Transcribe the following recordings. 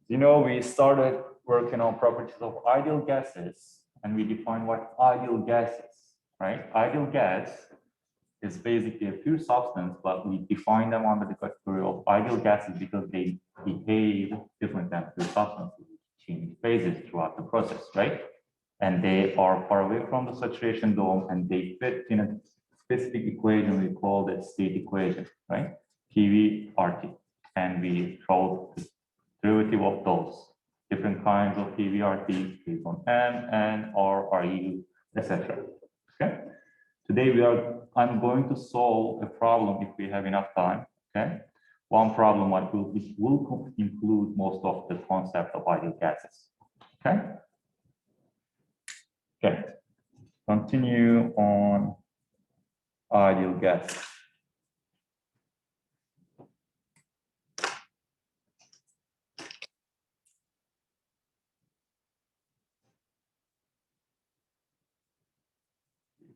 We started working on properties of ideal gases, and we defined what ideal gas is, right? Ideal gas is basically a pure substance, but we define them under the category of ideal gases because they behave different than pure substances, change phases throughout the process, right? And they are far away from the saturation dome, and they fit in a specific equation we call the state equation, right? PV RT, and we showed the derivative of those different kinds of PV RT based on M, N, R, RU, etc. Okay. Today I'm going to solve a problem if we have enough time. Okay. One problem which will include most of the concept of ideal gases. Okay. Okay. Continue on ideal gas.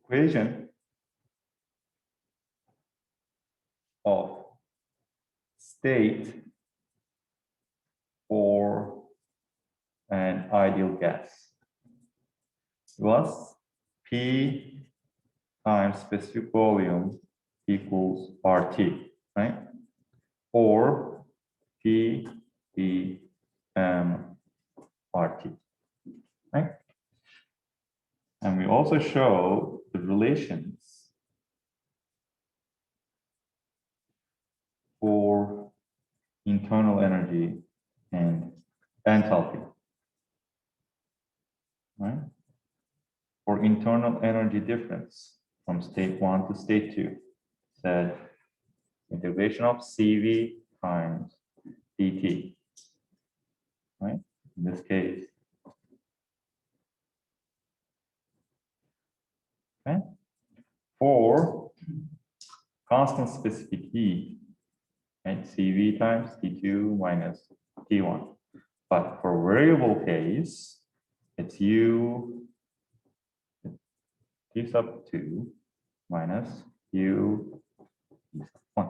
Equation of state for an ideal gas was P times specific volume equals RT, right? Or P D M RT, right? And we also show the relations for internal energy and enthalpy, right? For internal energy difference from state 1 to state 2, said integration of CV times dt, right? In this case, okay? For constant specific heat, right? CV times T2 minus T1. But for variable case, it's U T sub 2 minus U T sub 1.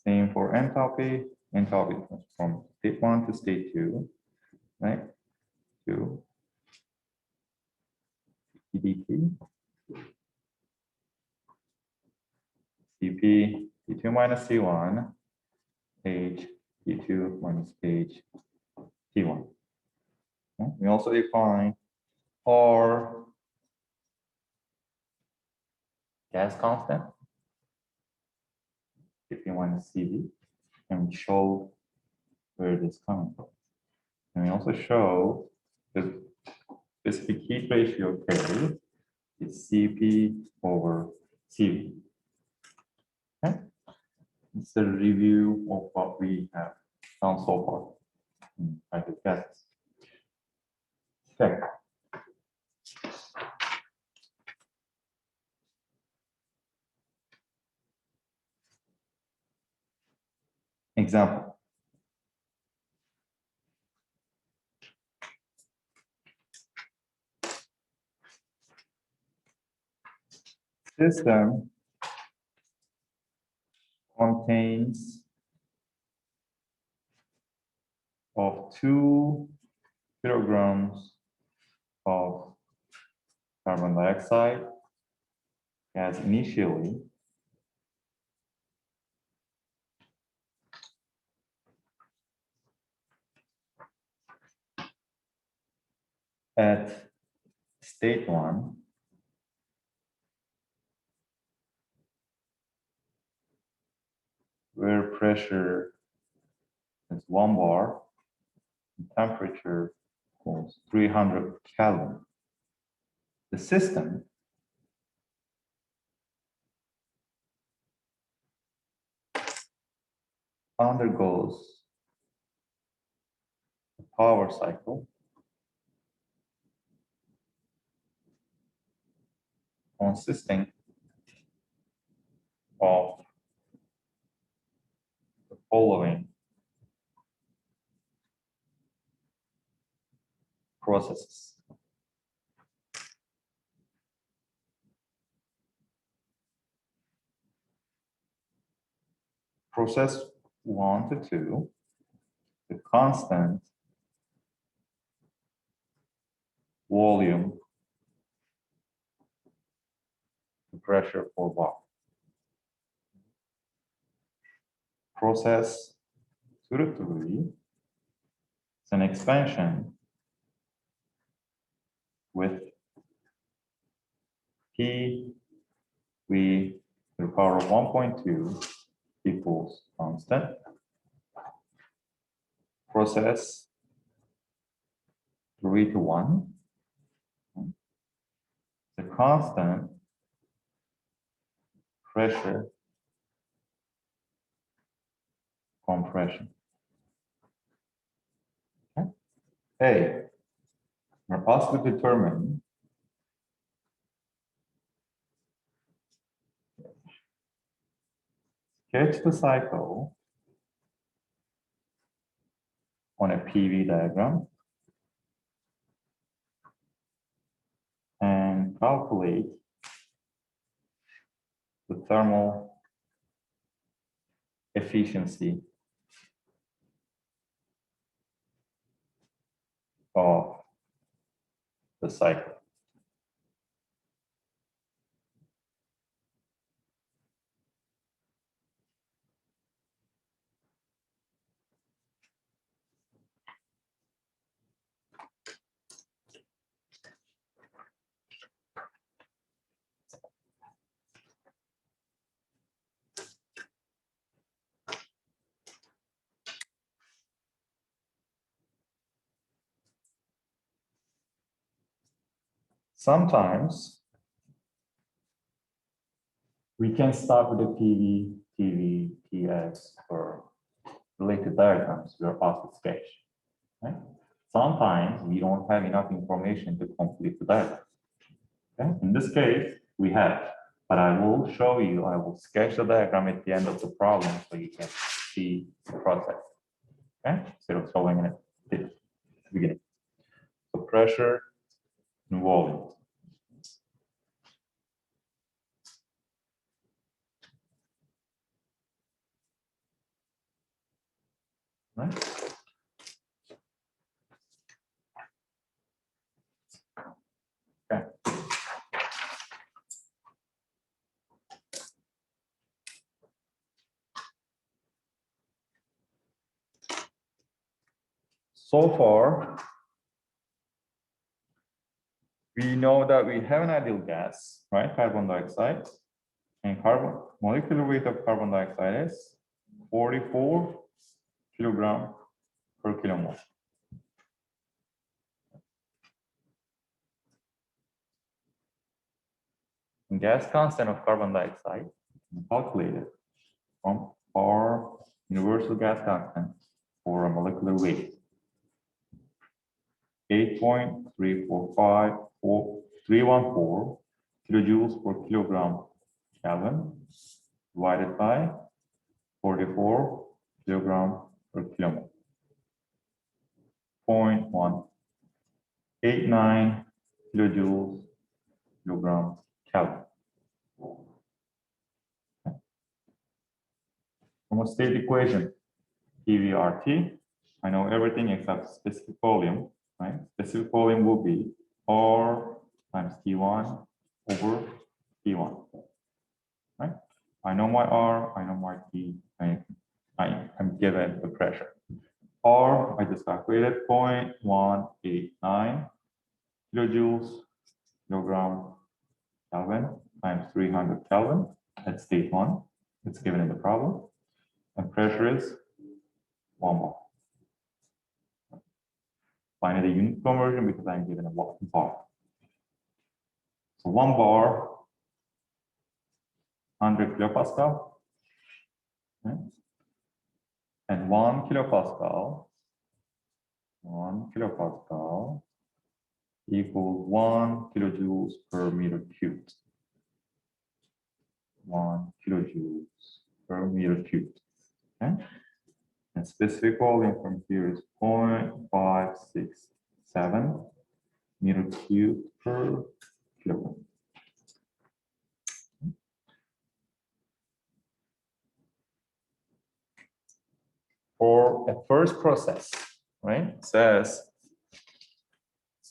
Same for enthalpy. Enthalpy comes from state 1 to state 2, right? 2 dt Cp T2 minus C1 H T2 minus H T1. Okay. We also define R gas constant Cp minus Cv, and we show where it is coming from. And we also show the specific heat ratio K is Cp over Cv. Okay? It's a review of what we have done so far in ideal gases. Okay. Example. System contains of 2 kilograms of carbon dioxide as initially at state 1 where pressure is 1 bar and temperature was 300 Kelvin. The system undergoes a power cycle consisting of the following processes. Process 1 to 2 the constant volume to pressure for bar. Process 2 to 3 is an expansion with P V to the power of 1.2 equals constant. Process 3 to 1. The constant pressure compression. Okay. A, we're asked to determine sketch the cycle on a PV diagram and calculate the thermal efficiency of the cycle. Sometimes we can start with the PV, TV, TX, or related diagrams we are asked to sketch. Right? Sometimes we don't have enough information to complete the diagram. Okay? In this case, we have, but I will show you, I will sketch the diagram at the end of the problem so you can see the process. Okay? Instead of showing it at the beginning. So pressure and volume. Right? Okay. So far, we know that we have an ideal gas, right? Carbon dioxide. And molecular weight of carbon dioxide is 44 kilogram per kilomole. And gas constant of carbon dioxide calculated from our universal gas constant for a molecular weight. 8.345314 kilojoules per kilogram Kelvin divided by 44 kilogram per kilomole. 0.189 kilojoules kilogram Kelvin. From a state equation, PVRT, I know everything except specific volume, right? Specific volume will be R times T1 over T1, right? I know my R, I know my T, I am given the pressure. R, I just calculated 0.189 kilojoules kilogram Kelvin times 300 Kelvin at state 1. It's given in the problem. And pressure is 1 bar. Find the unit conversion because I'm given a bar. So 1 bar, 100 kilopascal. Okay. And 1 kilopascal equals 1 kilojoules per meter cubed. 1 kilojoules per meter cubed. Okay. And specific volume from here is 0.567 meter cubed per kilogram. for a first process, right? It says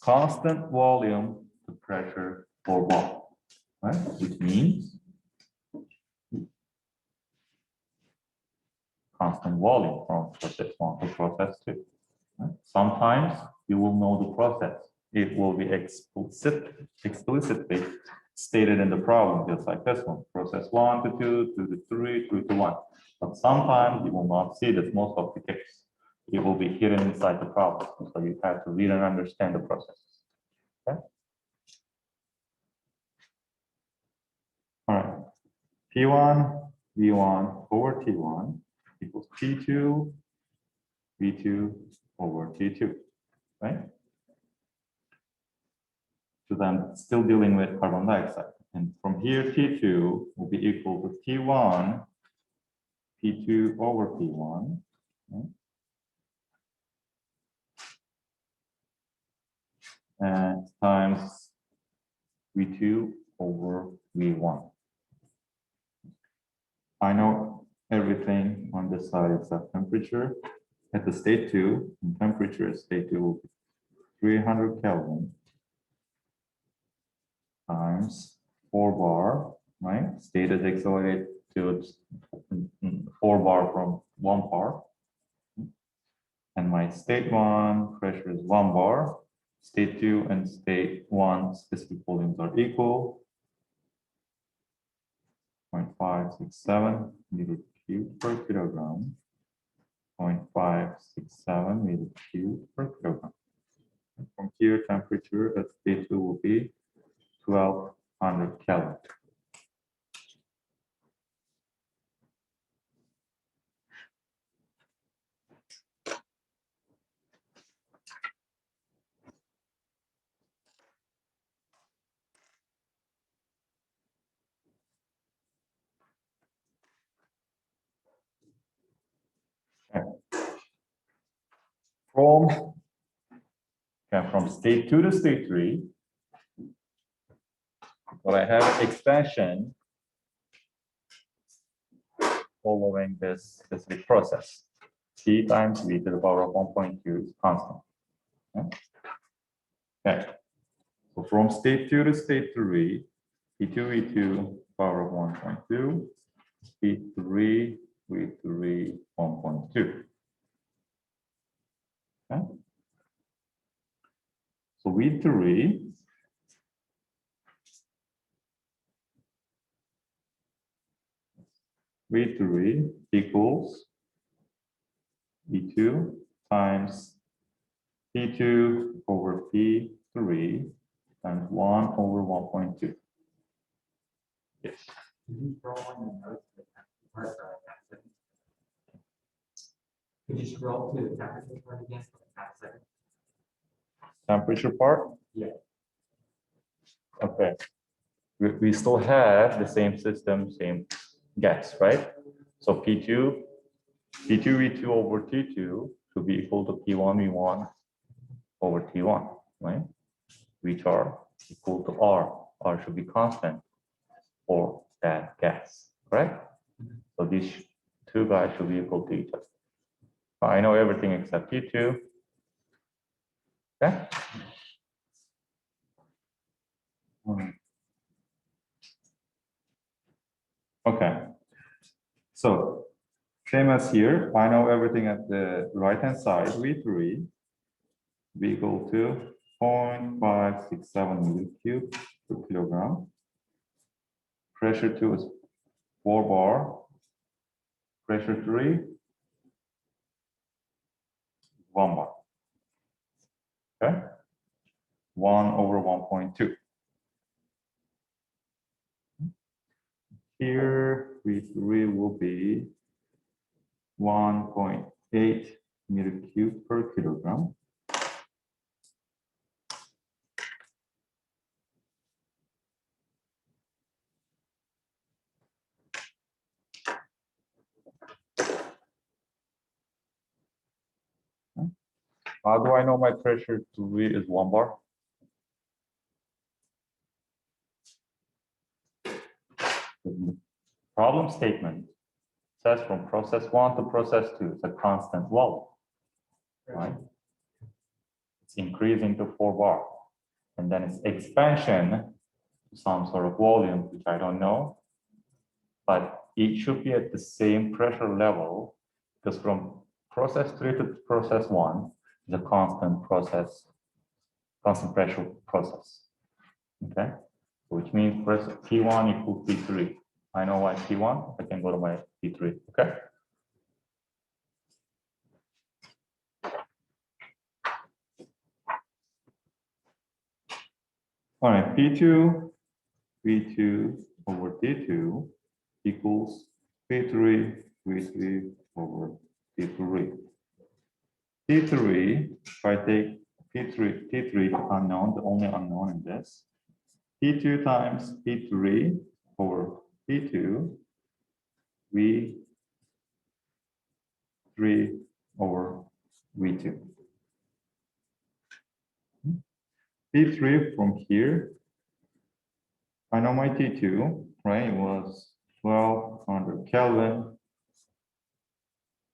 constant volume to pressure for wall, right? Which means constant volume from process 1 to process 2. Right? Sometimes you will know the process. It will be explicitly stated in the problem, just like this one. Process 1 to 2, 2 to 3, 3 to 1. But sometimes you will not see this most of the case. It will be hidden inside the problem. So you have to read and understand the process. Okay? All right. P1, V1 over T1 equals T2, V2 over T2, right? So then still dealing with carbon dioxide. And from here, T2 will be equal to T1, P2 over P1. Right? And times V2 over V1. I know everything on this side except temperature. At the state 2, in temperature, state 2 will be 300 Kelvin times 4 bar, right? State is accelerated to 4 bar from 1 bar. And my state 1 pressure is 1 bar. State 2 and state 1 specific volumes are equal. 0.567 meter cubed per kilogram. 0.567 meter cubed per kilogram. And from here, temperature at state 2 will be 1200 Kelvin. From state 2 to state 3, well, I have expansion following this specific process. T times V to the power of 1.2 is constant. Okay. So from state 2 to state 3, P2, V2, power of 1.2, P3, V3, 1.2. Okay. So V3 equals V2 times P2 over P3 times 1 over 1.2. Yes. Could you scroll to the temperature part again for half a second? Temperature part? Yeah. Okay. We still have the same system, same gas, right? So P2, V2 over T2 to be equal to P1, V1 over T1, right? Which are equal to R. R should be constant for that gas, correct? So these two guys should be equal to each other. I know everything except T2. Okay. Okay. So same as here, I know everything at the right-hand side, V3 be equal to 0.567 meter cube per kilogram. Pressure 2 is 4 bar. Pressure 3, 1 bar. Okay. 1 over 1.2. Here, V3 will be 1.8 meter cube per kilogram. How do I know my pressure 3 is 1 bar? Problem statement says from process 1 to process 2, it's a constant volume, right? It's increasing to 4 bar. And then it's expansion to some sort of volume, which I don't know. But it should be at the same pressure level, because from process 3 to process 1 is a constant process, constant pressure process. Okay, which means press P1 equals P3. I know why P1, I can go to my P3. Okay. All right, P2 over T2 equals P3 over T3. T3, if I take T3 unknown, the only unknown in this, P2 times P3 over P2, V3 over V2. T3 from here, I know my T2, right? It was 1200 Kelvin,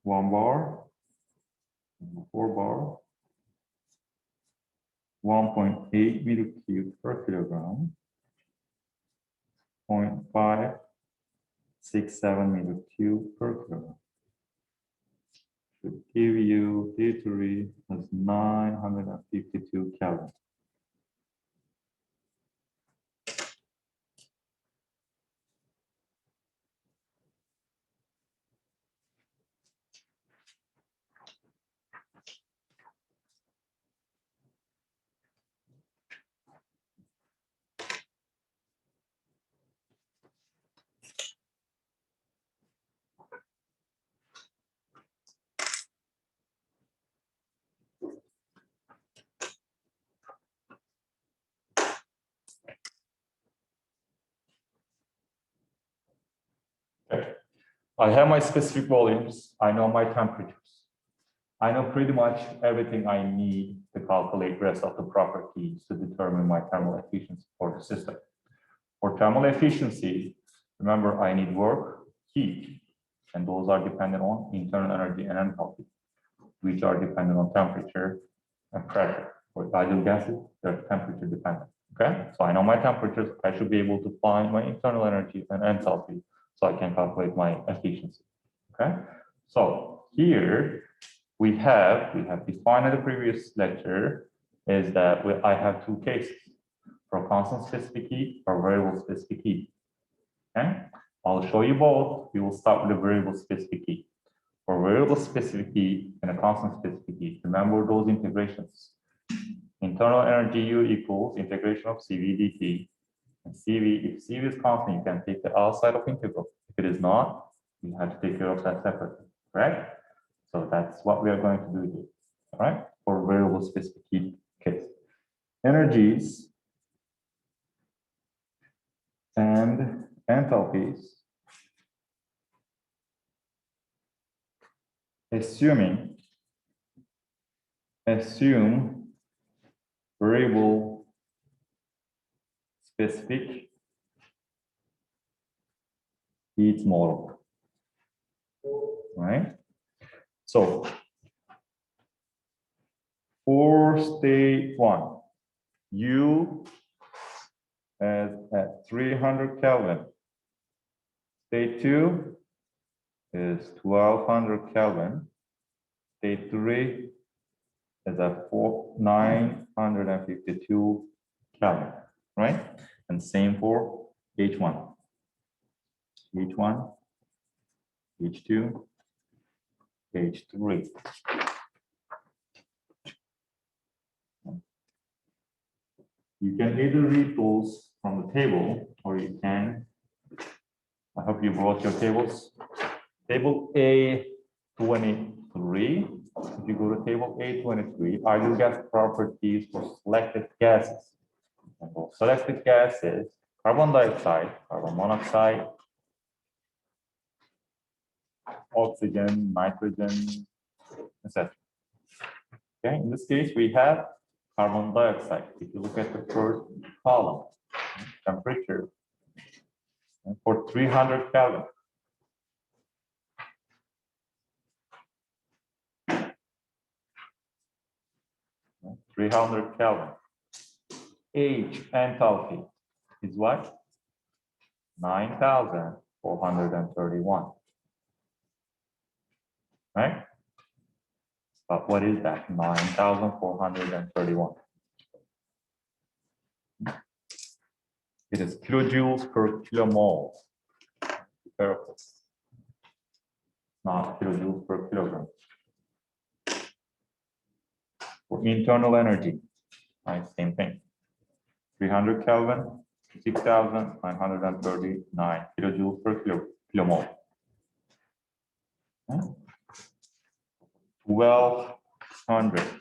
1 bar, 4 bar, 1.8 meter cube per kilogram, 0.567 meter cube per kilogram. Should give you T3 as 952 Kelvin. Okay. I have my specific volumes. I know my temperatures. I know pretty much everything I need to calculate rest of the properties to determine my thermal efficiency for the system. For thermal efficiency, remember I need work, heat, and those are dependent on internal energy and enthalpy, which are dependent on temperature and pressure. For ideal gases, they're temperature dependent. Okay, so I know my temperatures. I should be able to find my internal energy and enthalpy, so I can calculate my efficiency. Okay, so here we have defined in the previous lecture is that I have two cases for constant specific heat or variable specific heat. Okay, I'll show you both. We will start with the variable specific heat. For variable specific heat and a constant specific heat, remember those integrations. Internal energy U equals integration of CV dt. And CV, if CV is constant, you can take the outside of integral. If it is not, you have to take care of that separately, right? So that's what we are going to do here, all right? For variable specific heat case. Energies and enthalpies, assume variable specific heat model, right? So for state 1, U is at 300 Kelvin. State 2 is 1200 Kelvin. State 3 is at 952 Kelvin, right? And same for H1. H1, H2, H3. You can either read those from the table, or you can, I hope you brought your tables. Table A23, if you go to table A23, ideal gas properties for selected gases. And for selected gases, carbon dioxide, carbon monoxide, oxygen, nitrogen, etc. Okay, in this case, we have carbon dioxide. If you look at the first column, temperature for 300 Kelvin. 300 Kelvin. H enthalpy is what? 9,431. Right? But what is that? 9,431. It is kilojoules per kilomole. Be careful. Not kilojoules per kilogram. For internal energy, right? Same thing. 300 Kelvin, 6,939 kilojoules per kilomole. 1,200.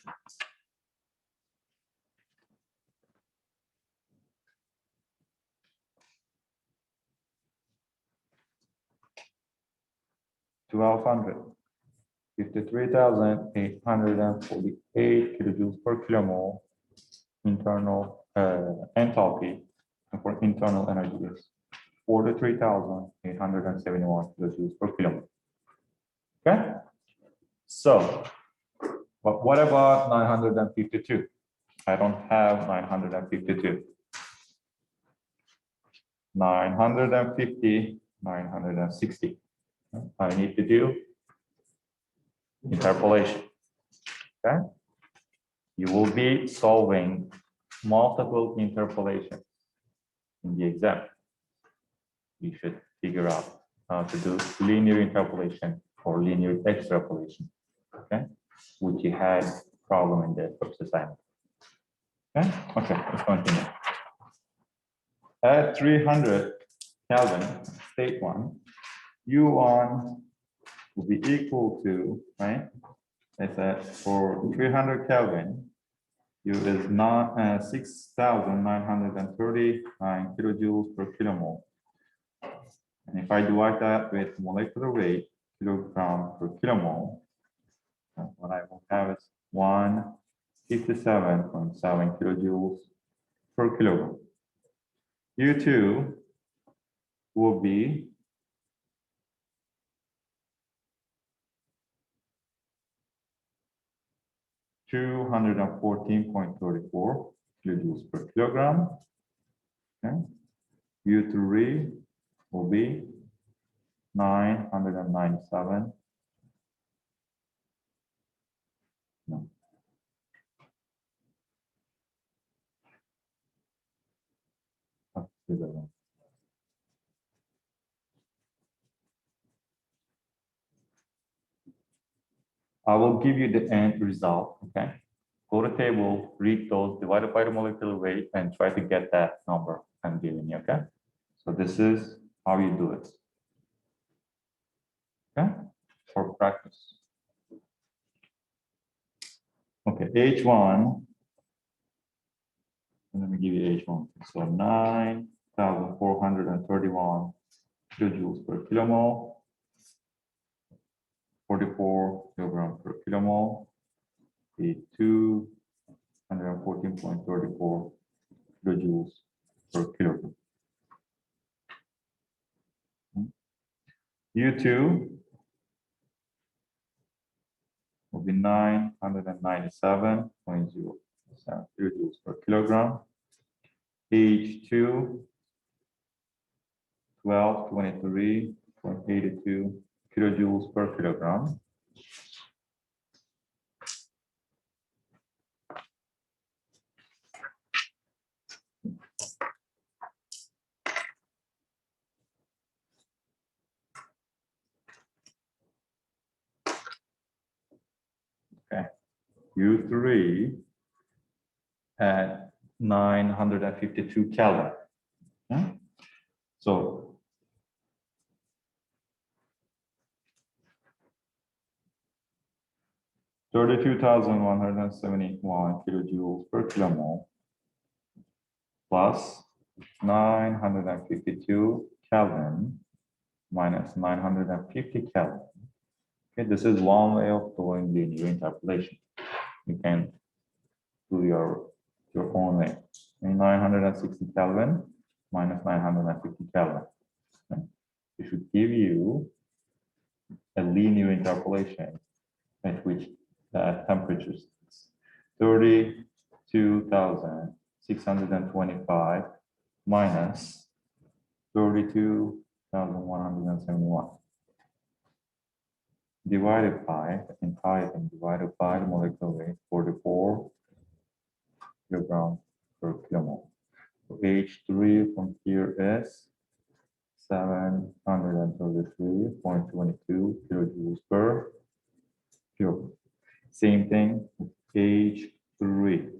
$1,200. 53,848 kilojoules per kilomole internal enthalpy, and for internal energy is 43,871 kilojoules per kilomole. Okay, so but what about 952? I don't have 952. 950, 960. I need to do interpolation. Okay, you will be solving multiple interpolations in the exam. You should figure out how to do linear interpolation or linear extrapolation. Okay, which you had problem in the first assignment. Okay, let's continue. At 300 Kelvin, state one, U1 will be equal to, right? It's that for 300 Kelvin, U is not 6,939 kilojoules per kilomole. And if I divide that with molecular weight, kilogram per kilomole, what I will have is 157.7 kilojoules per kilogram. U2 will be 214.34 kilojoules per kilogram. Okay. U3 will be 997. No. Let's do that one. I will give you the end result, okay? Go to table, read those, divided by the molecular weight, and try to get that number I'm giving you, okay? So this is how you do it. Okay, for practice. Okay, H1. Let me give you H1. So 9,431 kilojoules per kilomole. 44 kilogram per kilomole, 214.34 kilojoules per kilogram. U2 will be 997.07 kilojoules per kilogram. H2 1223.82 kilojoules per kilogram. Okay, U3 at 952 Kelvin. Okay. So $32,171 kilojoules per kilomole plus 952 Kelvin minus 950 Kelvin. Okay, this is one way of doing linear interpolation. You can do your own way. 960 Kelvin minus 950 Kelvin. Okay. It should give you a linear interpolation at which the temperature is 30 32,625 minus 32,171 divided by the entire thing divided by the molecular weight 44 kilogram per kilomole. So H3 from here is 733.22 kilojoules per kilogram. Same thing with H3.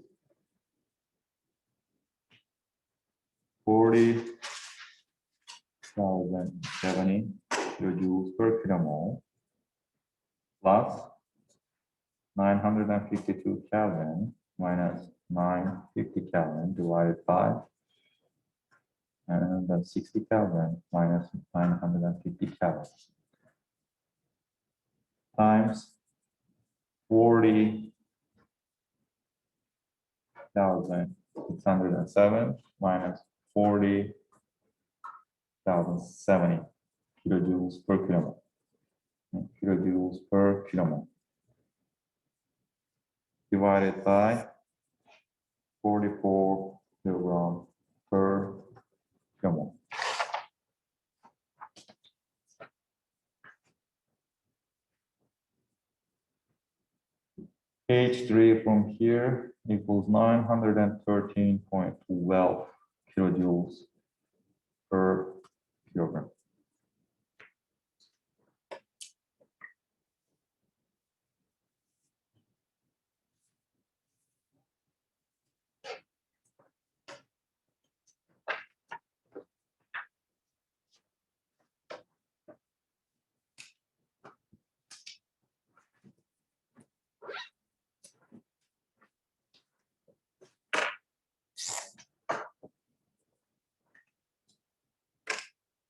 40,070 kilojoules per kilomole plus 952 Kelvin minus 950 Kelvin divided by and then 60 Kelvin minus 950 Kelvin times 40,607 minus 40,070 kilojoules per kilomole. Kilojoules per kilomole divided by 44 kilogram per kilomole. H3 from here equals 913.12 kilojoules per kilogram.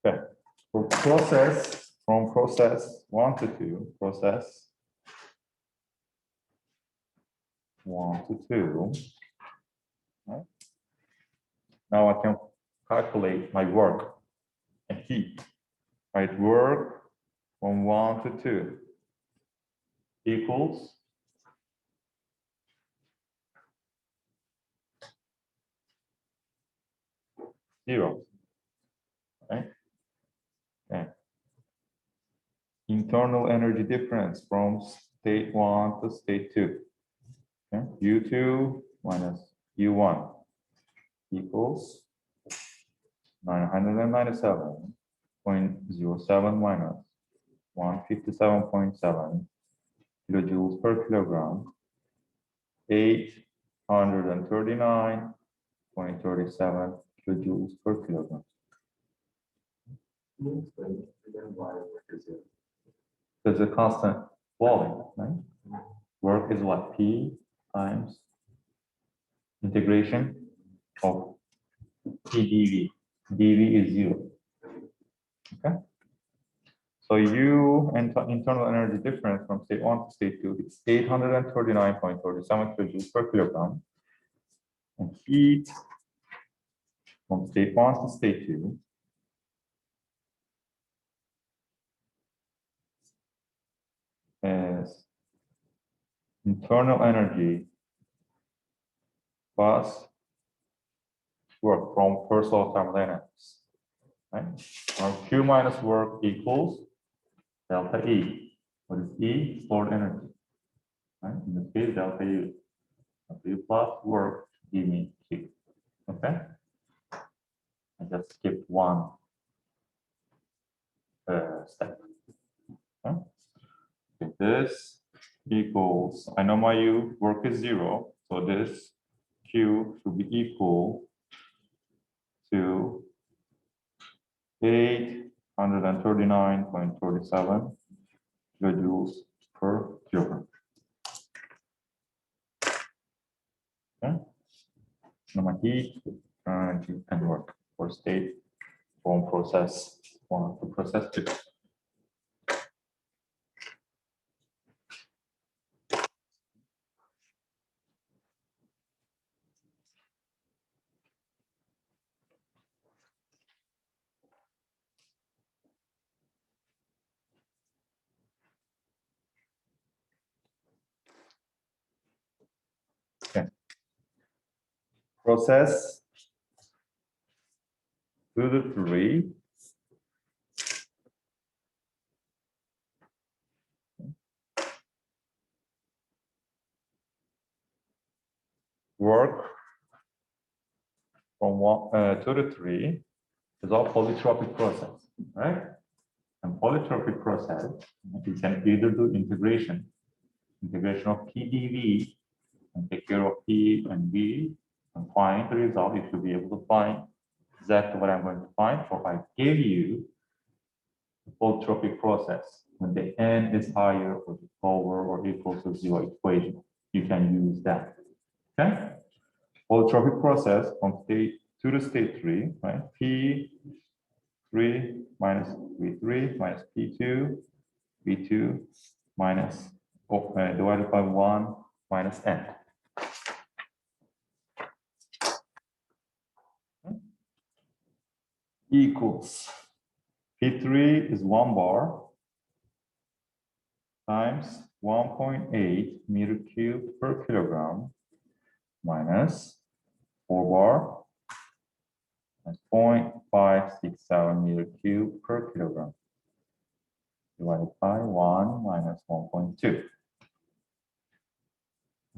Okay, for process from process 1 to 2, process 1 to 2. Right? Now I can calculate my work and heat. Right, work from 1 to 2 equals zero. Right? Okay. Internal energy difference from state 1 to state 2. Okay. U2 minus U1 equals 997.07 minus 157.7 kilojoules per kilogram, 839.37 kilojoules per kilogram. There's a constant volume, right? Work is what? P times integration of P dV. dV is 0. Okay. So U and internal energy difference from state 1 to state 2 is 839.37 kilojoules per kilogram. And heat from state 1 to state 2 is internal energy plus work from first law of thermodynamics. Right? Our Q minus work equals delta E. What is E? Stored energy. Right? In this case, delta U. Delta U plus work give me Q. Okay? I just skipped one step. Okay? Okay, this equals, I know my U work is 0, so this Q should be equal to 839.37 kilojoules per kilogram. Okay. Now my heat, energy, and work for state from process 1 to process 2. Okay. process 2 to 3 work from 2 to 3 is all polytropic process, right? And polytropic process, you can either do integration of PdV and take care of P and V and find the result. You should be able to find exactly what I'm going to find. So I gave you the polytropic process when the n is higher or lower or equal to 0 equation. You can use that. Okay? Polytropic process from state 2 to state 3, right? P3 minus V3 minus P2, V2 minus divided by 1 minus n. Equals P3 is 1 bar times 1.8 meter cubed per kilogram minus 4 bar and 0.567 meter cubed per kilogram divided by 1 minus 1.2.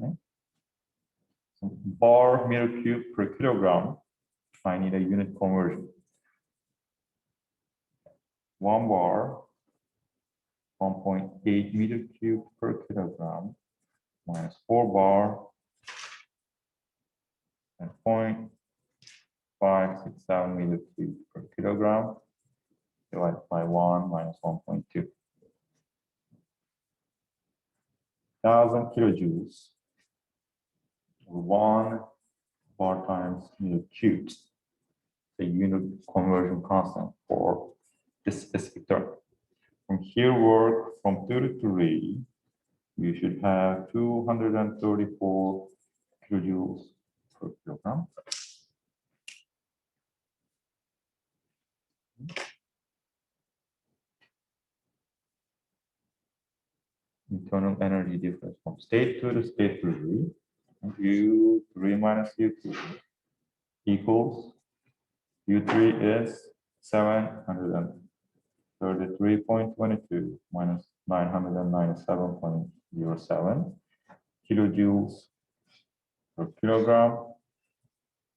Okay. So bar meter cubed per kilogram, I need a unit conversion. 1 bar, 1.8 meter cubed per kilogram minus 4 bar and 0.567 meter cubed per kilogram divided by 1 minus 1.2. 1,000 kilojoules, 1 bar times meter cubed, the unit conversion constant for this specific term. From here, work from 2 to 3, you should have 234 kilojoules per kilogram. Internal energy difference from state 2 to state 3, U3 minus U2 equals U3 is 733.22 minus 997.07 kilojoules per kilogram,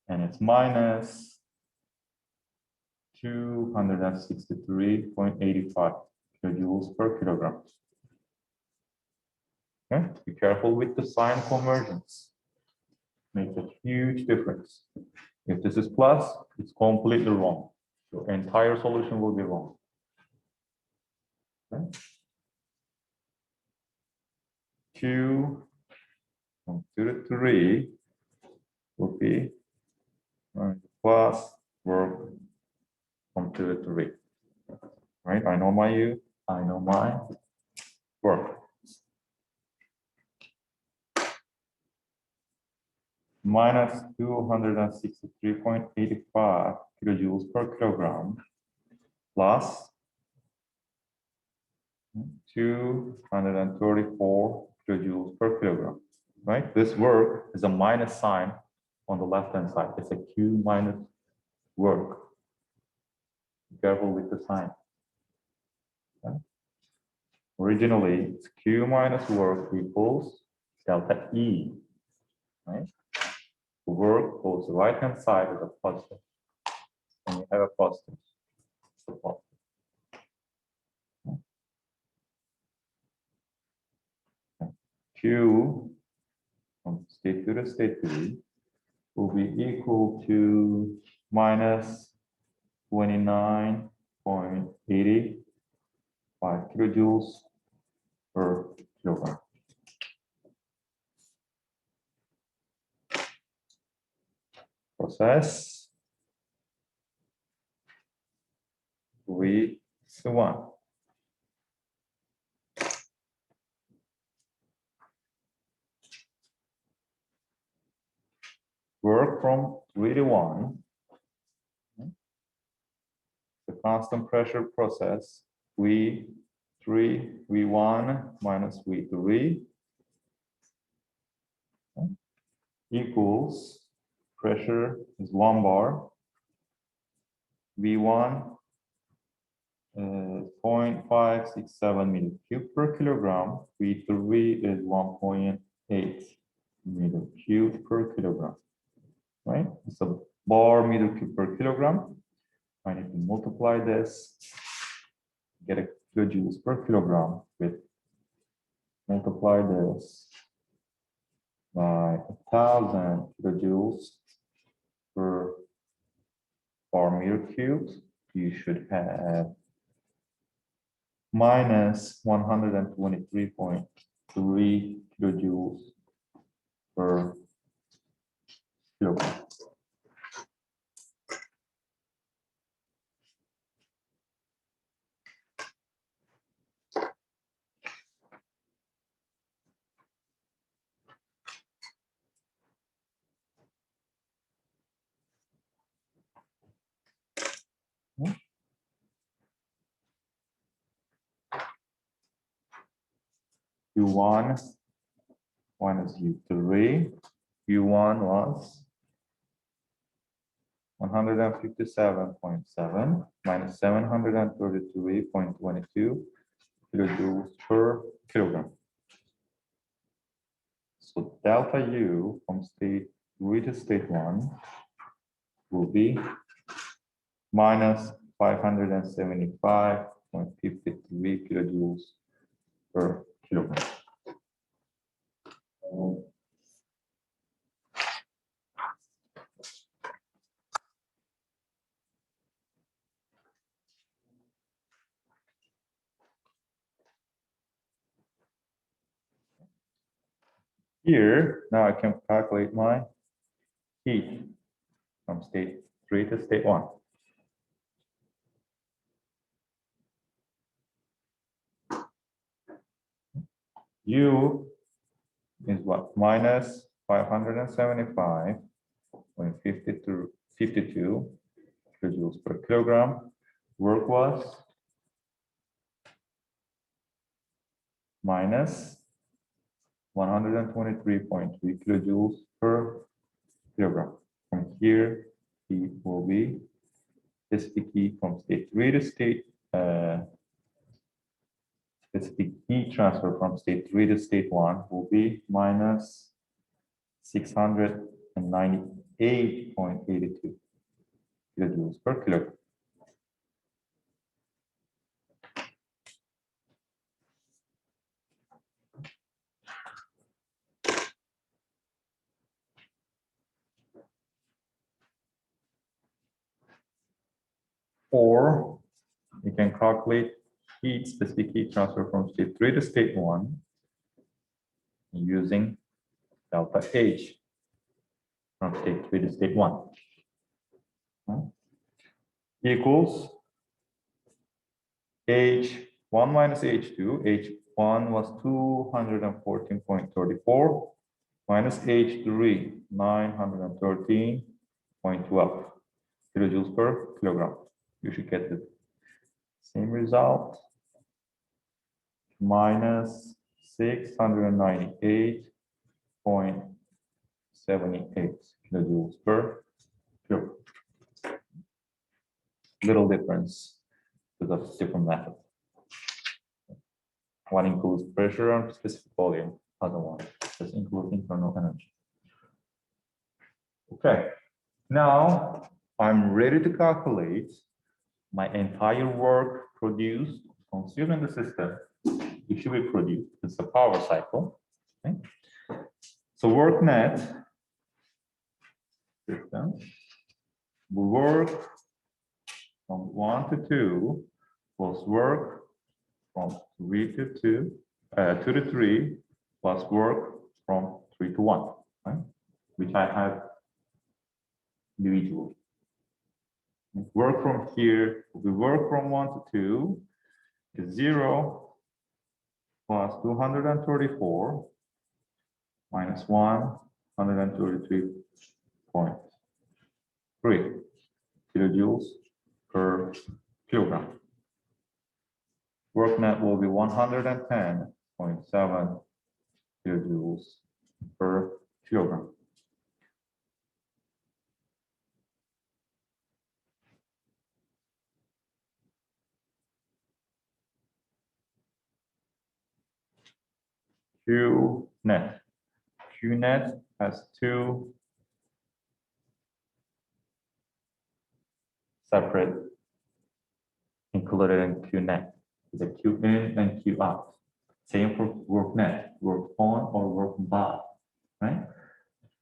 and it's minus 263.85 kilojoules per kilogram. Okay, be careful with the sign conversions. Make a huge difference. If this is plus, it's completely wrong. Your entire solution will be wrong. Okay. Q from 2 to 3 will be plus work from 2 to 3. Right? I know my U, I know my work. Minus 263.85 kilojoules per kilogram plus 234 kilojoules per kilogram, right? This work is a minus sign on the left-hand side. It's a Q minus work. Be careful with the sign. Okay? Originally, it's Q minus work equals delta E, right? The work goes the right-hand side is a positive, and you have a positive. So positive. Q from state 2 to state 3 will be equal to minus 29.85 kilojoules per kilogram. Process 3 to 1. Work from 3 to 1. The constant pressure process V3, V1 minus V3 equals pressure is 1 bar. V1 is 0.567 meter cube per kilogram. V3 is 1.8 meter cube per kilogram, right? It's a bar meter cube per kilogram. I need to multiply this, get a kilojoules per kilogram with multiply this by 1,000 kilojoules per bar meter cubed. You should have minus 123.3 kilojoules per kilogram. U1 minus U3. U1 was 157.7 minus 733.22 kilojoules per kilogram. So delta U from state 3 to state 1 will be minus 575.53 kilojoules per kilogram. Here, now I can calculate my heat from state 3 to state 1. U is what? Minus 575.52 kilojoules per kilogram. Work was minus 123.3 kilojoules per kilogram. From here, heat will be specific heat from state 3 to state specific heat transfer from state 3 to state 1 will be minus 698.82 kilojoules per kilogram. Or you can calculate heat, specific heat transfer from state 3 to state 1 using delta H from state 3 to state 1. Equals H1 minus H2. H1 was 214.34 minus H3, 913.12 kilojoules per kilogram. You should get the same result, minus 698.78 kilojoules per kilogram. Little difference because of different method. One includes pressure and specific volume, other one just includes internal energy. Okay, now I'm ready to calculate my entire work produced, consumed in the system. It should be produced. It's a power cycle. Okay? So work net system will work from 1 to 2 plus work from 3 to 2, 2 to 3 plus work from 3 to 1, right? Which I have individually. Work from here, we work from 1 to 2 is 0 plus 234 minus 133.3 kilojoules per kilogram. Work net will be 110.7 kilojoules per kilogram. Q net. Q net has two separate included in Q net. It's a Q in and Q out. Same for work net, work on or work by, right?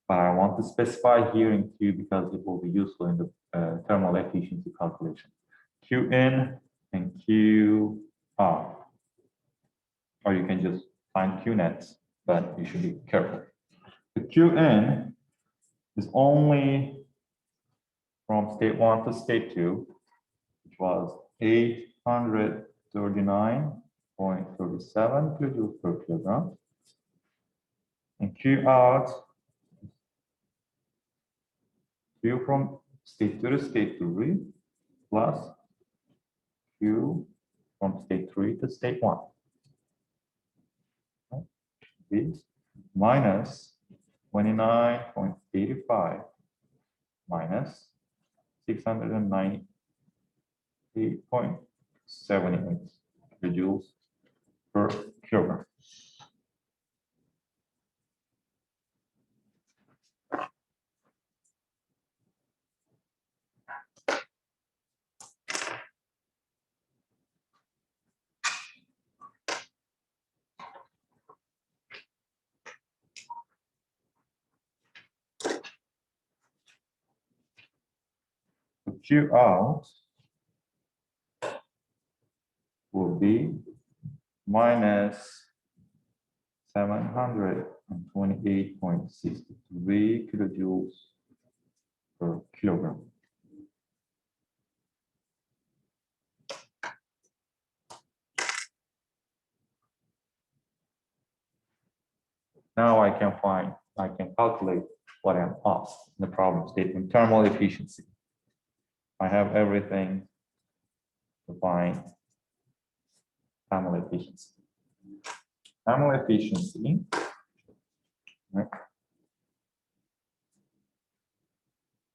But I want to specify here in Q because it will be useful in the thermal efficiency calculation. Q in and Q out. Or you can just find Q nets, but you should be careful. The Q in is only from state 1 to state 2, which was 839.37 kilojoules per kilogram. And Q out, Q from state 2 to state 3 plus Q from state 3 to state 1. This minus 29.85 minus 698.78 kilojoules per kilogram. Q out will be minus 728.63 kilojoules per kilogram. Now I can calculate what I'm off in the problem statement, thermal efficiency. I have everything to find thermal efficiency. Thermal efficiency, right?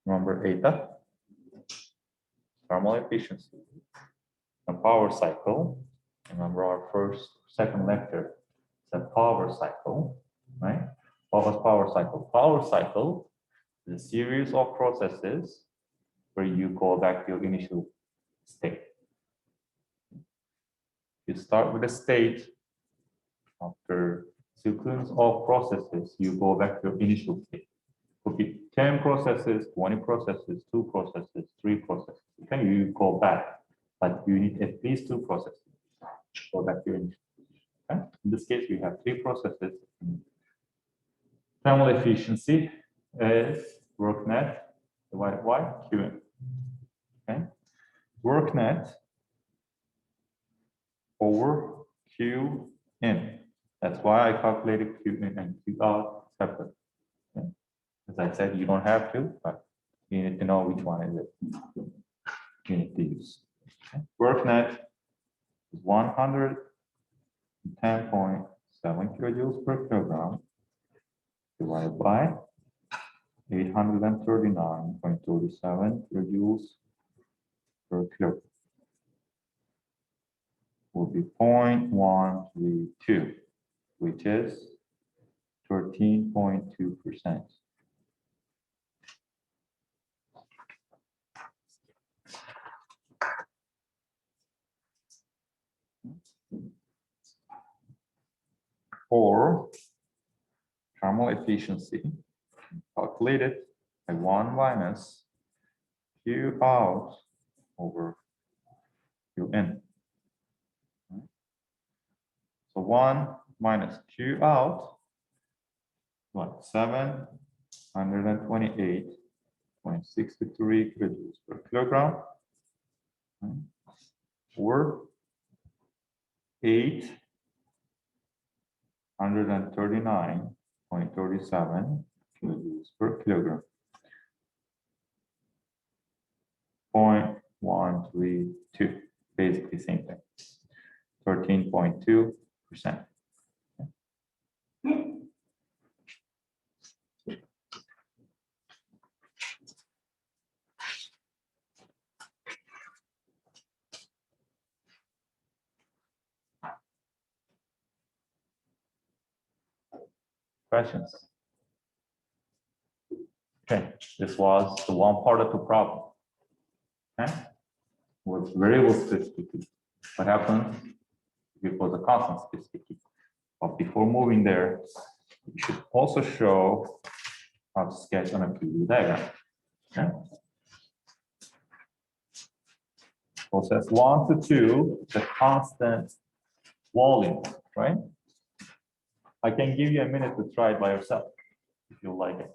Remember eta, thermal efficiency, a power cycle. Remember our second lecture, it's a power cycle, right? What was power cycle? Power cycle is a series of processes where you go back to your initial state. You start with a state. After sequence of processes, you go back to your initial state. Could be 10 processes, 20 processes, 2 processes, 3 processes. You go back, but you need at least 2 processes. Go back to your initial state. Okay? In this case, we have 3 processes. Thermal efficiency is work net divided by Qn. Okay? Work net over Q in. That's why I calculated Q in and Q out separate. Okay? As I said, you don't have to, but you need to know which one is it you need to use. Okay? Work net is 110.7 kilojoules per kilogram divided by 839.37 kilojoules per kilogram. Will be 0.132, which is 13.2%. For thermal efficiency, calculated by 1 minus Q out over Q in. So 1 minus Q out, what? 728.63 kilojoules per kilogram, or 839.37 kilojoules per kilogram. 0.132, basically same thing. 13.2%. questions? Okay, this was the one part of the problem. Okay, with variable specificity. What happens if it was a constant specificity? But before moving there, you should also show how to sketch on a PV diagram. Okay. Process 1 to 2, the constant volume, right? I can give you a minute to try it by yourself if you like it.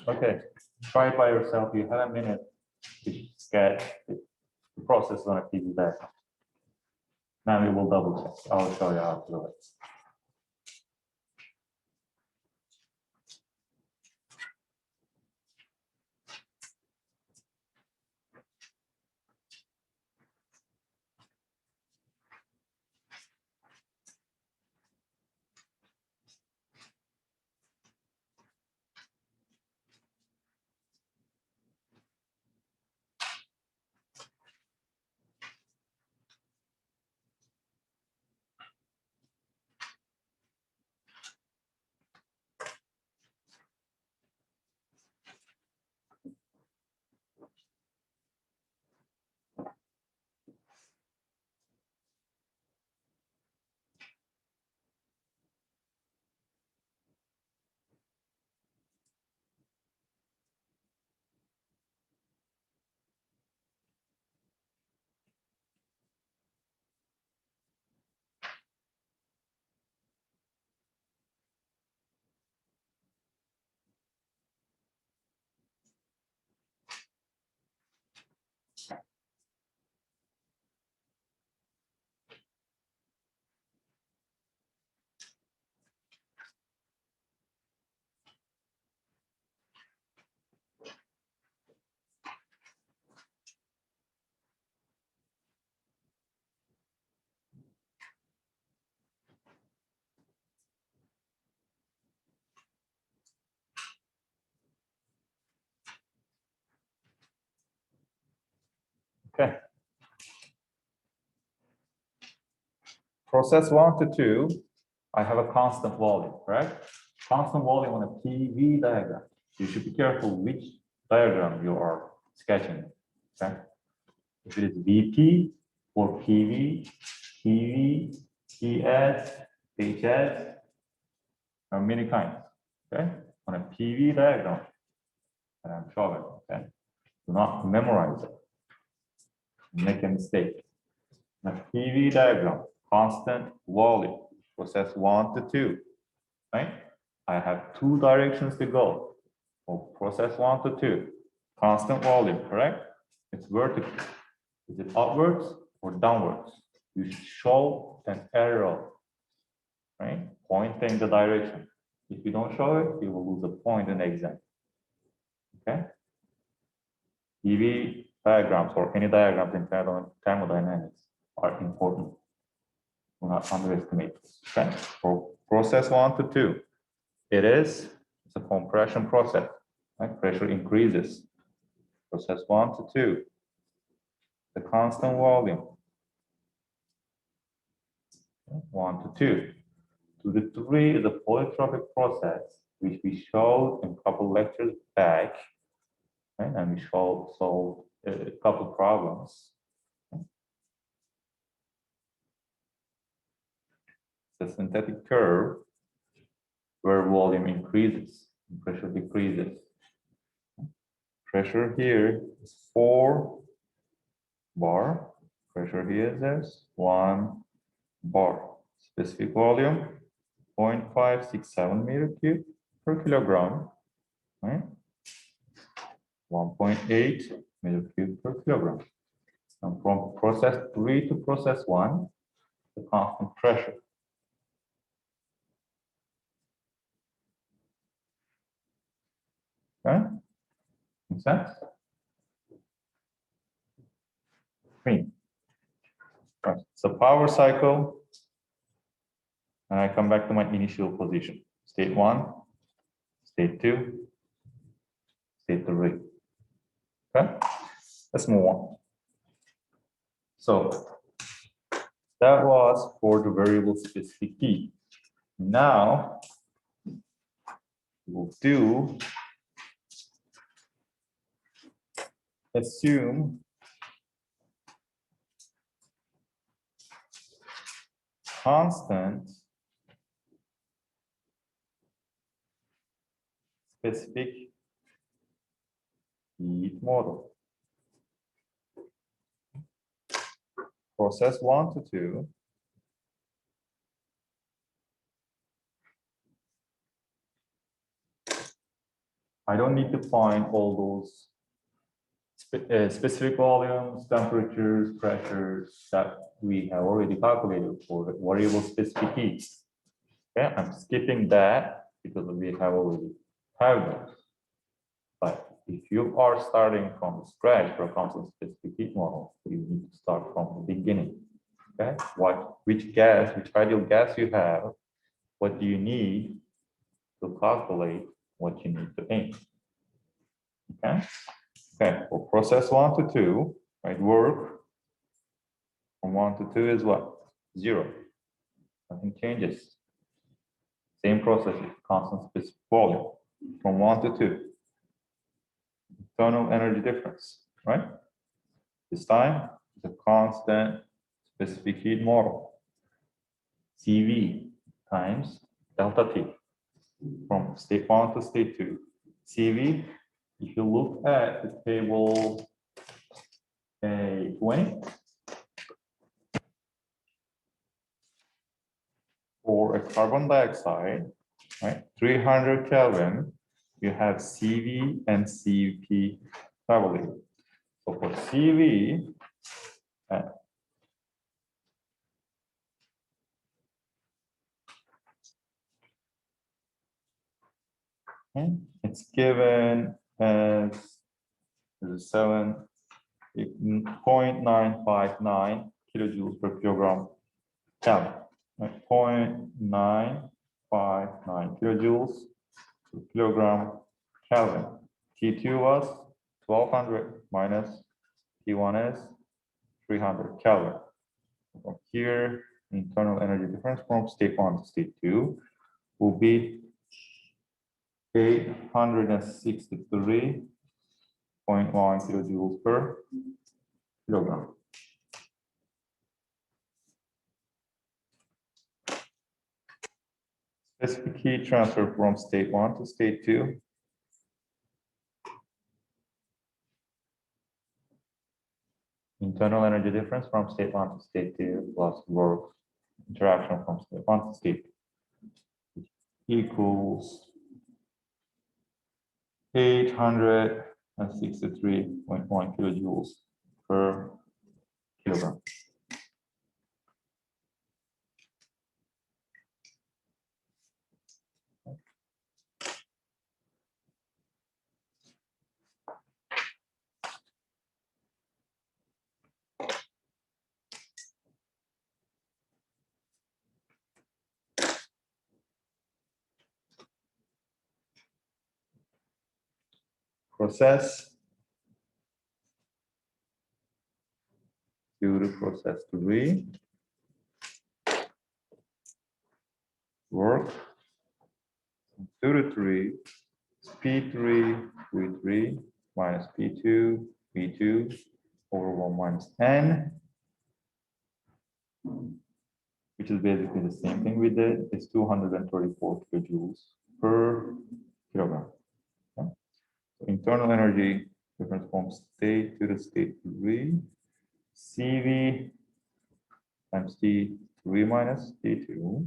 Okay, try it by yourself. You have a minute to sketch the process on a PV diagram. Now we will double check. I'll show you how to do it. Okay. Process 1 to 2, I have a constant volume, correct? Constant volume on a PV diagram. You should be careful which diagram you are sketching. Okay? If it is VP or PV, PV, PS, HS, there are many kinds. Okay? On a PV diagram, and I'm showing, okay? Do not memorize it. Make a mistake. A PV diagram, constant volume, process 1 to 2, right? I have two directions to go for process 1 to 2. Constant volume, correct? It's vertical. Is it upwards or downwards? You should show an arrow, right? Pointing the direction. If you don't show it, you will lose a point in the exam. Okay? PV diagrams or any diagrams in thermodynamics are important. Do not underestimate this. Okay? For process 1 to 2, it's a compression process. Right? Pressure increases. Process 1 to 2, the constant volume. 1 to 2. 2 to 3 is a polytropic process, which we showed in a couple lectures back. Right? And we solved a couple problems. The synthetic curve where volume increases and pressure decreases. Pressure here is 4 bar. Pressure here is 1 bar. Specific volume 0.567 meter cube per kilogram. Right? 1.8 meter cube per kilogram. And from process 3 to process 1, the constant pressure. Okay? Make sense? Green. Right. So power cycle, and I come back to my initial position. State 1, state 2, state 3. Okay? Let's move on. So That was for the variable specific heat. Now we'll do assume constant specific heat model. Process 1 to 2. I don't need to find all those specific volumes, temperatures, pressures that we have already calculated for the variable specific heat. Okay, I'm skipping that because we have already have those. But if you are starting from scratch for a constant specific heat model, you need to start from the beginning. Okay, which ideal gas you have, what do you need to calculate what you need to aim. Okay. Okay, for process 1 to 2, right, work from 1 to 2 is what? 0. Nothing changes. Same process, constant specific volume from 1 to 2. Internal energy difference, right? This time, it's a constant specific heat model. CV times delta T from state 1 to state 2. CV, if you look at the table A20, for a carbon dioxide, right, 300 Kelvin, you have CV and CP tabulated. So for CV, okay, it's given as 0.959 kilojoules per kilogram Kelvin. Right, 0.959 kilojoules per kilogram Kelvin. T2 was 1200 minus T1 is 300 Kelvin. From here, internal energy difference from state 1 to state 2 will be 863.1 kilojoules per kilogram. Specific heat transfer from state 1 to state 2. Internal energy difference from state 1 to state 2 plus work interaction from state 1 to state 2 equals 863.1 kilojoules per kilogram. Process 2 to process 3. Work 2 to 3. P3 V3 minus P2 V2 over 1 minus N, which is basically the same thing we did. It's 234 kilojoules per kilogram. Okay. So internal energy difference from state 2 to state 3. CV times T3 minus T2.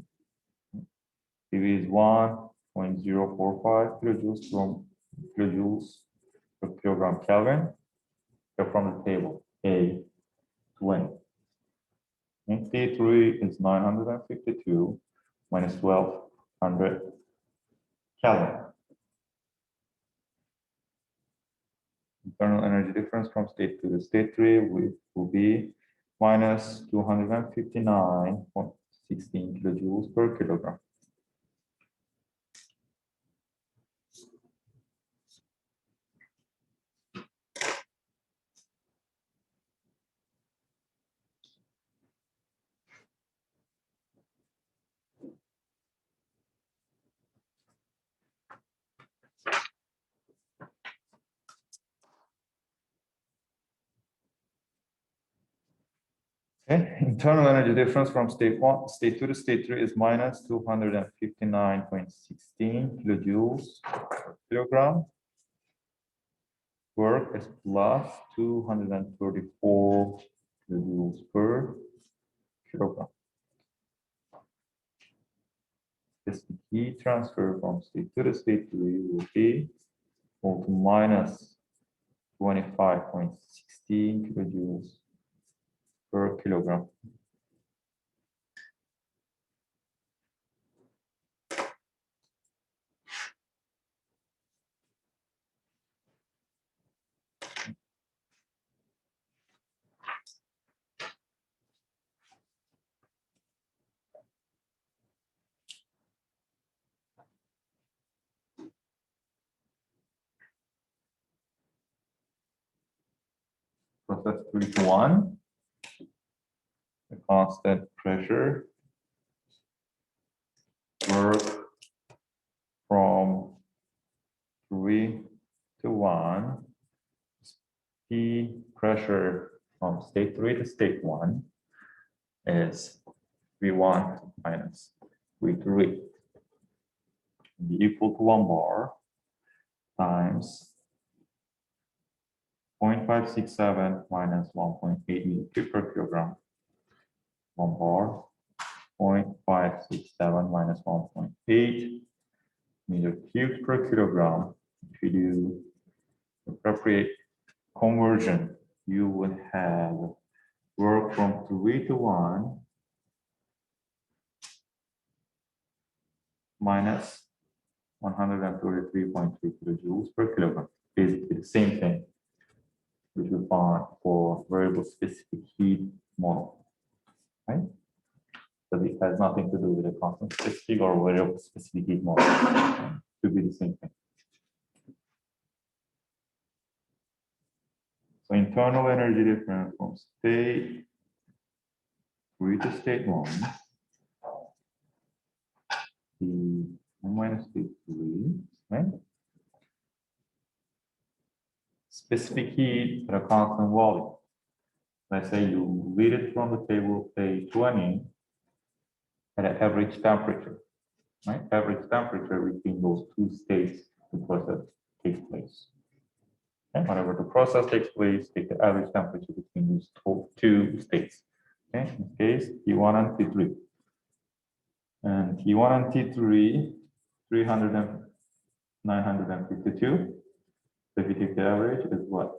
CV is 1.045 kilojoules per kilogram Kelvin. They're from the table A20. And T3 is 952 minus 1200 Kelvin. Internal energy difference from state 2 to state 3 will be minus 259.16 kilojoules per kilogram. Okay, internal energy difference from state 1, state 2 to state 3 is minus 259.16 kilojoules per kilogram. Work is plus 234 kilojoules per kilogram. This heat transfer from state 2 to state 3 will be equal to minus 25.16 kilojoules per kilogram. Process 3 to 1. The constant pressure work from 3 to 1. P pressure from state 3 to state 1 is V1 minus V3 be equal to 1 bar times 0.567 minus 1.8 meter cube per kilogram. 1 bar, 0.567 minus 1.8 meter cubed per kilogram. If you do appropriate conversion, you would have work from 3 to 1 minus 133.3 kilojoules per kilogram. Basically the same thing which we found for variable specific heat model, right? So it has nothing to do with a constant specific or variable specific heat model. It should be the same thing. So internal energy difference from state 3 to state 1, the 1 minus state 3, right? Specific heat at a constant volume. Let's say you read it from the table, say 20 at an average temperature, right? Average temperature between those two states the process takes place. And whenever the process takes place, take the average temperature between these two states. Okay, in this case, T1 and T3. And T1 and T3, 300 and 952. So if you take the average, it is what?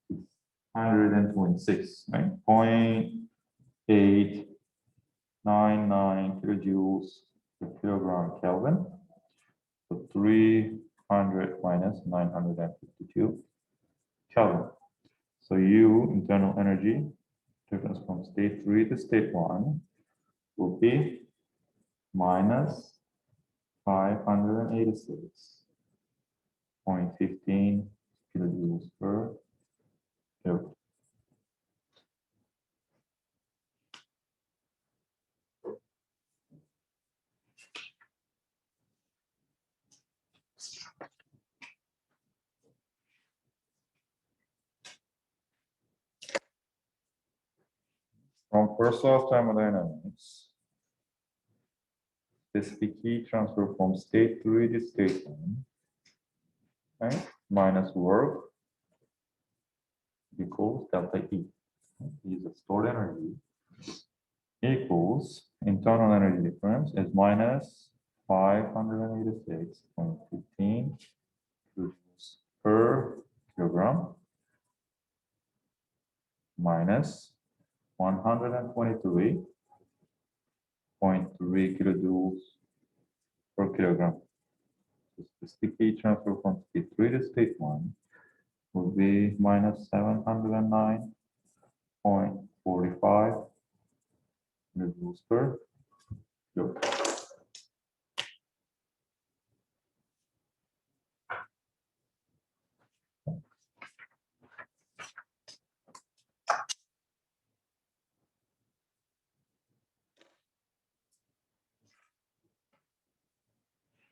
626, right? 0.899 kilojoules per kilogram Kelvin. So 300 minus 952 Kelvin. So U, internal energy, difference from state 3 to state 1, will be minus 586.15 kilojoules per kilogram. From first law of thermodynamics, specific heat transfer from state 3 to state 1, right? Minus work equals delta E. E is the stored energy equals internal energy difference is minus 586.15 joules per kilogram minus 123.3 kilojoules per kilogram. So specific heat transfer from state 3 to state 1 will be minus 709.45 kilojoules per kilogram.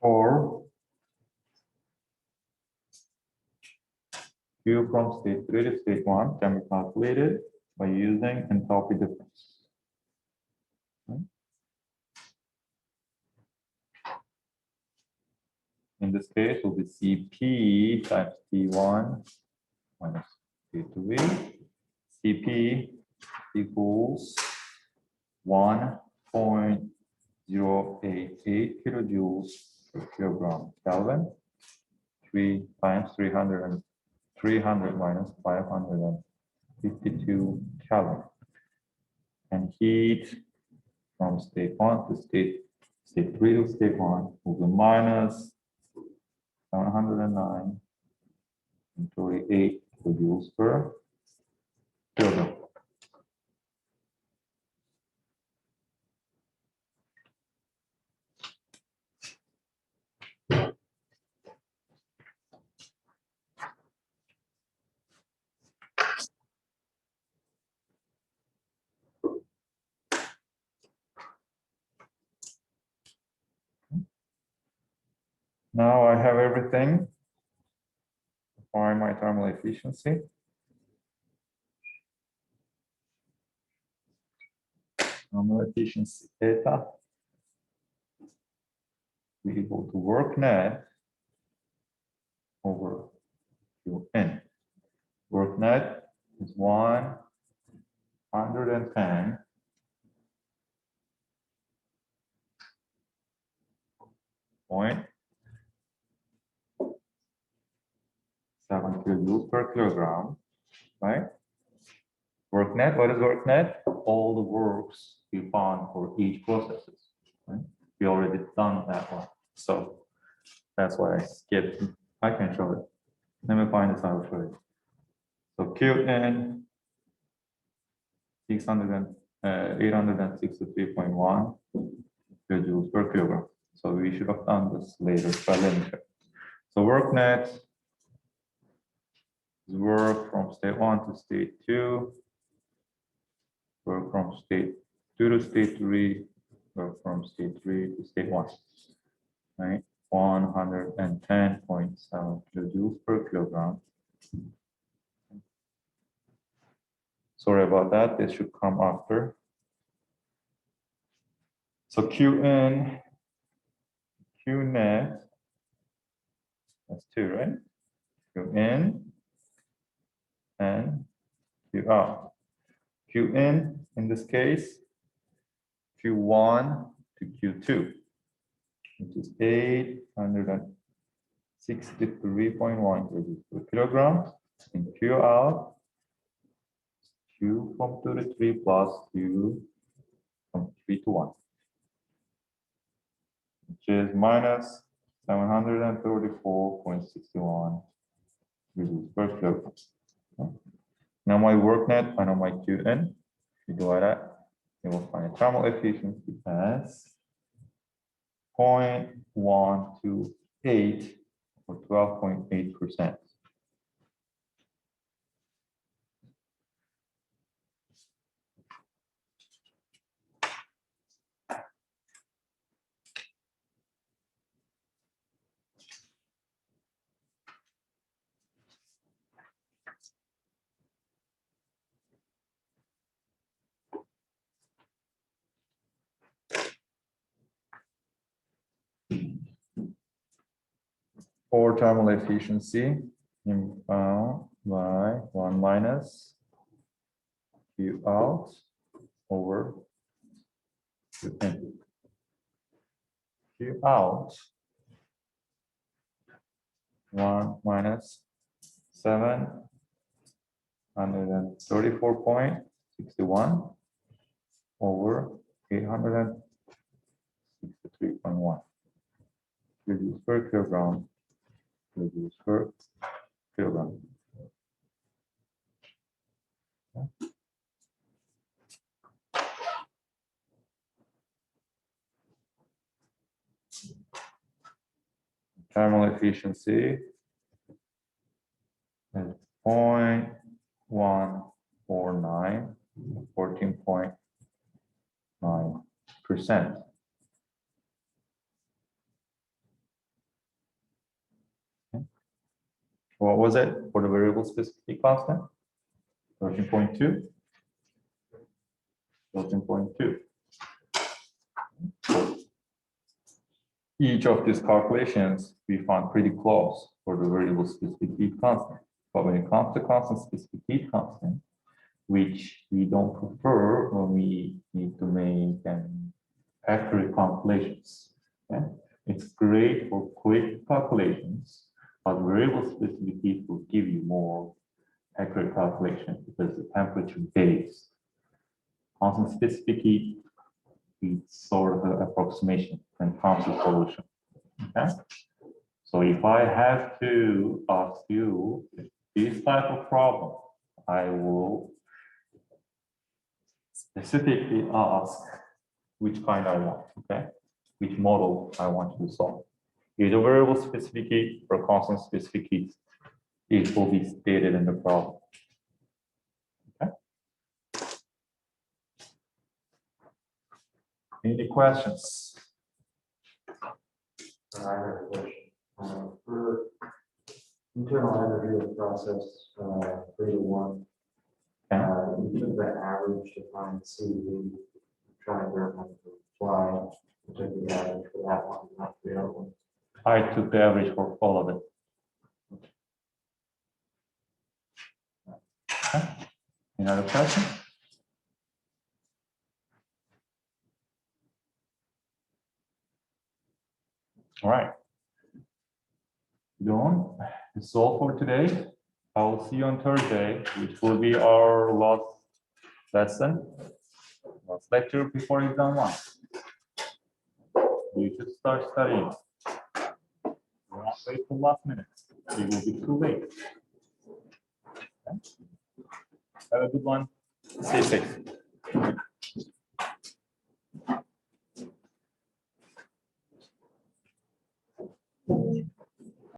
Or Q from state 3 to state 1 can be calculated by using enthalpy difference. Okay. In this case, will be Cp times T1 minus T3. Cp equals 1.088 kilojoules per kilogram Kelvin. 3 times 300 minus 552 Kelvin. And heat from state 1 to state 3 to state 1 will be minus 709.38 kilojoules per kilogram. Now I have everything. Find my thermal efficiency. Thermal efficiency theta. We equal to work net over Qn. Work net is 110 point 7 kilojoules per kilogram, right? Work net, what is work net? All the works we found for each processes, right? We already done that one. So that's why I skipped. I can show it. Let me find this out for you. So Qn 863.1 kilojoules per kilogram. So we should have done this later, but let me check. So work net is work from state 1 to state 2, work from state 2 to state 3, work from state 3 to state 1, right? 110.7 kilojoules per kilogram. Sorry about that, this should come after. So Qn, Qnet, that's 2, right? Qn and Qout. Qn in this case, Q1 to Q2, which is 863.1 kilojoules per kilogram, and Qout, Q from 2 to 3 plus Q from 3 to 1, which is minus 734.61 kilojoules per kilogram. Okay. Now my work net, I know my Qn. If you do that, you will find thermal efficiency as 0.128 or 12.8%. For thermal efficiency, found by 1 minus Q out over Q in. Q out 1 minus 734.61 over 863.1 kilojoules per kilogram. Kilojoules per kilogram. Thermal efficiency is 0.149, 14.9%. What was it for the variable specific constant? 13.2. 13.2. Each of these calculations we found pretty close for the variable specific heat constant. But when it comes to constant specific heat constant, which we don't prefer when we need to make an accurate calculations. Okay? It's great for quick calculations, but variable specific heat will give you more accurate calculation because the temperature based. Constant specific heat is sort of an approximation when it comes to solution. Okay? So if I have to ask you this type of problem, I will specifically ask which kind I want, okay? Which model I want to solve. Either variable specific heat or constant specific heat. It will be stated in the problem. Okay. Any questions? I have a question. For internal energy of process 3 to 1, you took the average to find CV, try and verify the fly, you took the average for that one, not the other one. I took the average for all of it. Okay. Any other question? All right. Going. It's all for today. I will see you on Thursday, which will be our last lesson, last lecture before exam 1. You should start studying. Do not wait till last minute. It will be too late. Okay. Have a good one. Stay safe.